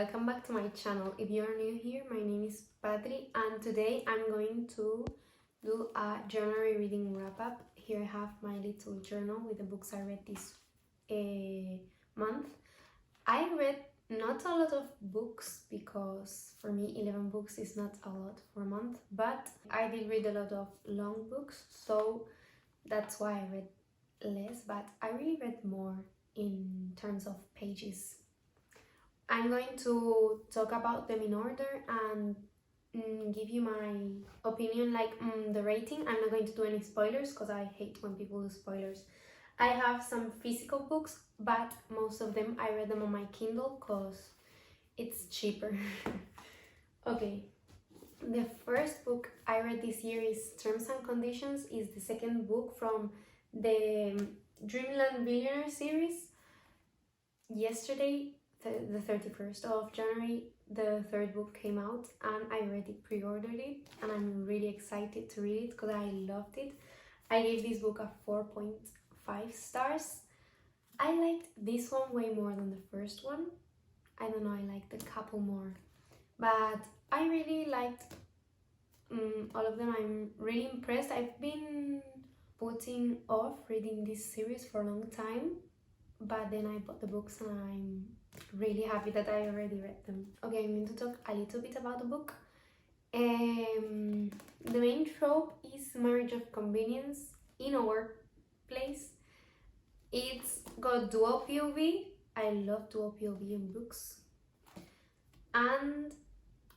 welcome back to my channel. If you're new here, my name is Patri and today I'm going to do a January reading wrap-up. Here I have my little journal with the books I read this month. I read not a lot of books because for me 11 books is not a lot for a month, but I did read a lot of long books, so that's why I read less, but I really read more in terms of pages. I'm going to talk about them in order and give you my opinion, like the rating. I'm not going to do any spoilers because I hate when people do spoilers. I have some physical books, but most of them I read them on my Kindle because it's cheaper. Okay, the first book I read this year is Terms and Conditions. Is the second book from the Dreamland Billionaire series. Yesterday, the 31st of January, the third book came out and I already pre-ordered it and I'm really excited to read it because I loved it. I gave this book a 4.5 stars. I liked this one way more than the first one. I don't know, I liked a couple more, but I really liked all of them. I'm really impressed. I've been putting off reading this series for a long time, but then I bought the books and I'm really happy that I already read them. Okay, I'm going to talk a little bit about the book. The main trope is marriage of convenience in a workplace. It's got dual POV. I love dual POV in books. And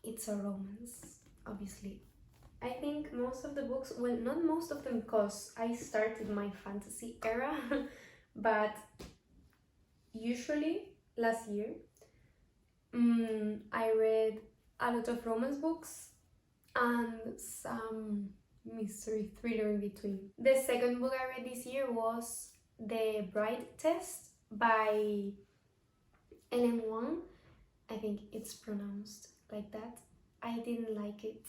it's a romance, obviously. I think most of the books, well, not most of them because I started my fantasy era, but usually last year I read a lot of romance books and some mystery thriller in between. The second book I read this year was The Bride Test by Hoang. I think it's pronounced like that. I didn't like it.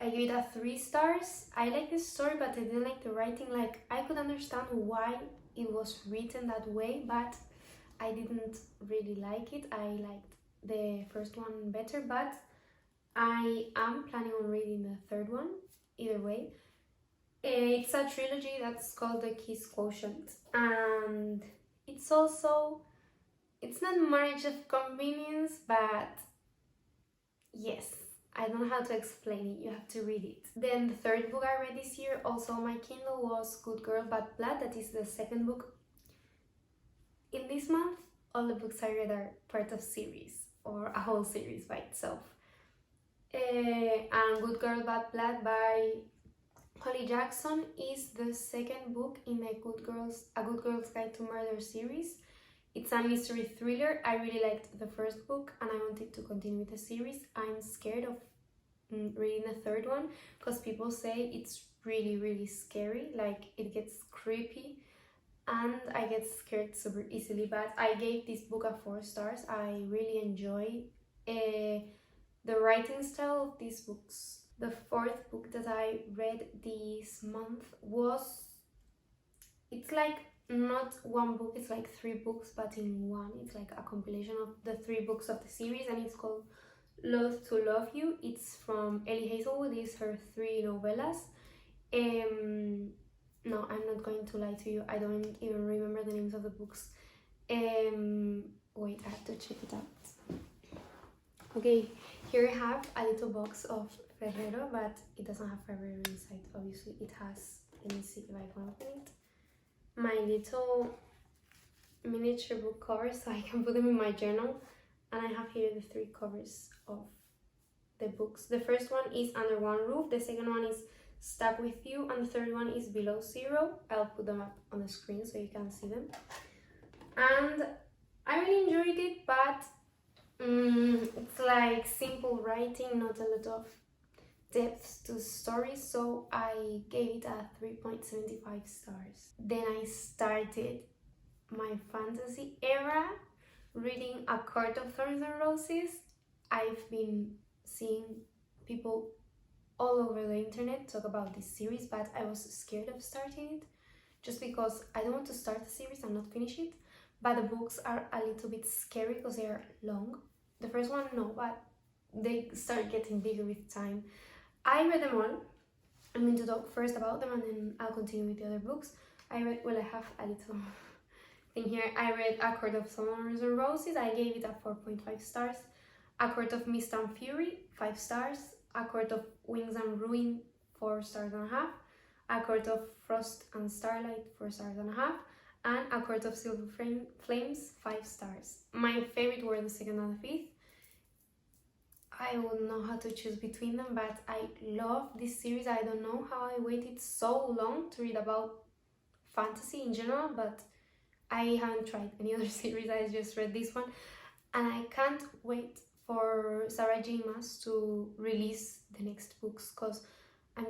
I gave it a 3 stars. I like the story, but I didn't like the writing. Like, I could understand why it was written that way, but I didn't really like it. I liked the first one better, but I am planning on reading the third one either way. It's a trilogy that's called The Kiss Quotient, and it's not marriage of convenience, but yes, I don't know how to explain it, you have to read it. Then the third book I read this year, also on my Kindle, was Good Girl Bad Blood. That is the second book. In this month, all the books I read are part of series or a whole series by itself. And Good Girl Bad Blood by Holly Jackson is the second book in the A Good Girl's Guide to Murder series. It's a mystery thriller. I really liked the first book and I wanted to continue with the series. I'm scared of reading the third one because people say it's really scary, like it gets creepy, and I get scared super easily, but I gave this book a 4 stars. I really enjoy the writing style of these books. The fourth book that I read this month it's like not one book, it's like 3 books, but in one. It's like a compilation of the 3 books of the series and it's called Loathe to Love You. It's from Hazelwood. It's her 3 novellas. No, I'm not going to lie to you, I don't even remember the names of the books. Wait, I have to check it out. Okay, here I have a little box of Ferrero, but it doesn't have Ferrero inside, obviously. It has, let me see if I can open it, my little miniature book covers so I can put them in my journal. And I have here the 3 covers of the books. The first one is Under One Roof, the second one is Stuck With You, and the third one is Below Zero. I'll put them up on the screen so you can see them. And I really enjoyed it, but it's like simple writing, not a lot of depth to the story, so I gave it a 3.75 stars. Then I started my fantasy era reading A Court of Thorns and Roses. I've been seeing people all over the internet talk about this series, but I was scared of starting it just because I don't want to start the series and not finish it. But the books are a little bit scary because they are long. The first one, no, but they start getting bigger with time. I read them all. I'm going to talk first about them and then I'll continue with the other books. I have a little thing here. I read A Court of Thorns and Roses. I gave it a 4.5 stars. A Court of Mist and Fury, 5 stars. A Court of Wings and Ruin, 4 stars and a half. A Court of Frost and Starlight, 4 stars and a half. And A Court of Silver Flames, 5 stars. My favorite were the second and the fifth. I wouldn't know how to choose between them, but I love this series. I don't know how I waited so long to read about fantasy in general, but I haven't tried any other series. I just read this one, and I can't wait for Sarah J. Maas to release the next books, because I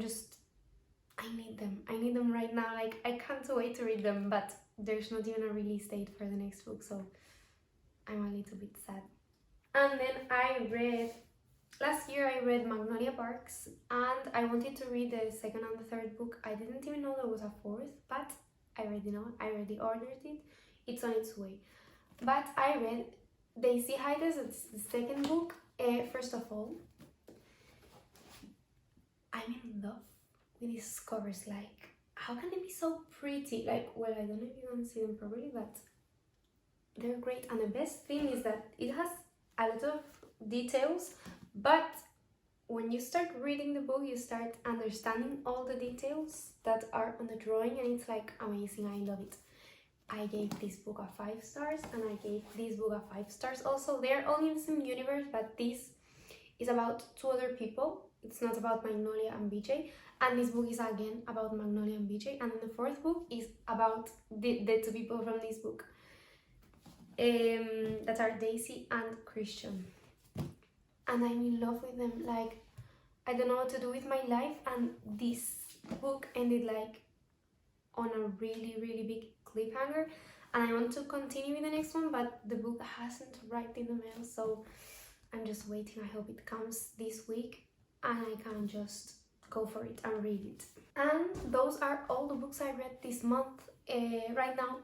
need them. I need them right now. Like, I can't wait to read them, but there's not even a release date for the next book, so I'm a little bit sad. And then last year I read Magnolia Parks, and I wanted to read the second and the third book. I didn't even know there was a fourth, but I already ordered it. It's on its way. But I read Daisy Haites, it's the second book. First of all, I'm in love with these covers. Like, how can they be so pretty? Like, well, I don't know if you can see them properly, but they're great. And the best thing is that it has a lot of details, but when you start reading the book, you start understanding all the details that are on the drawing, and it's like amazing. I love it. I gave this book a 5 stars, and I gave this book a 5 stars also. They're all in the same universe, but this is about 2 other people. It's not about Magnolia and BJ, and this book is again about Magnolia and BJ, and then the 4th book is about the 2 people from this book, that are Daisy and Christian. And I'm in love with them. Like, I don't know what to do with my life, and this book ended like on a really, really big cliffhanger, and I want to continue with the next one, but the book hasn't arrived in the mail, so I'm just waiting. I hope it comes this week and I can just go for it and read it. And those are all the books I read this month. Right now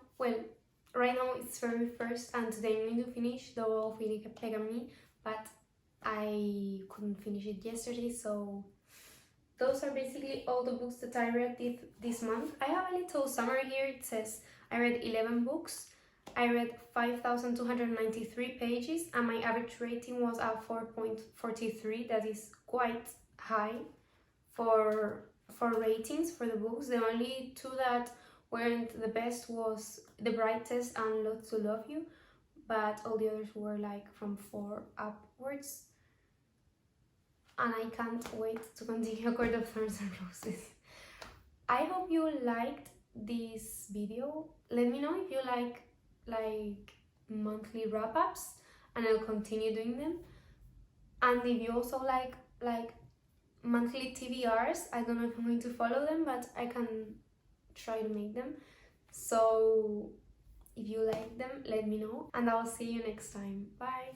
it's February 1st, and today I'm going to finish the Wall of Polygamy, but I couldn't finish it yesterday, so those are basically all the books that I read this month. I have a little summary here. It says I read 11 books. I read 5,293 pages, and my average rating was a 4.43. That is quite high for ratings for the books. The only 2 that weren't the best was The Brightest and Loathe to Love You, but all the others were like from 4 upwards. And I can't wait to continue A Court of Thorns and Roses. I hope you liked this video. Let me know if you like monthly wrap-ups, and I'll continue doing them. And if you also like monthly TBRs, I don't know if I'm going to follow them, but I can try to make them. So if you like them, let me know, and I'll see you next time. Bye!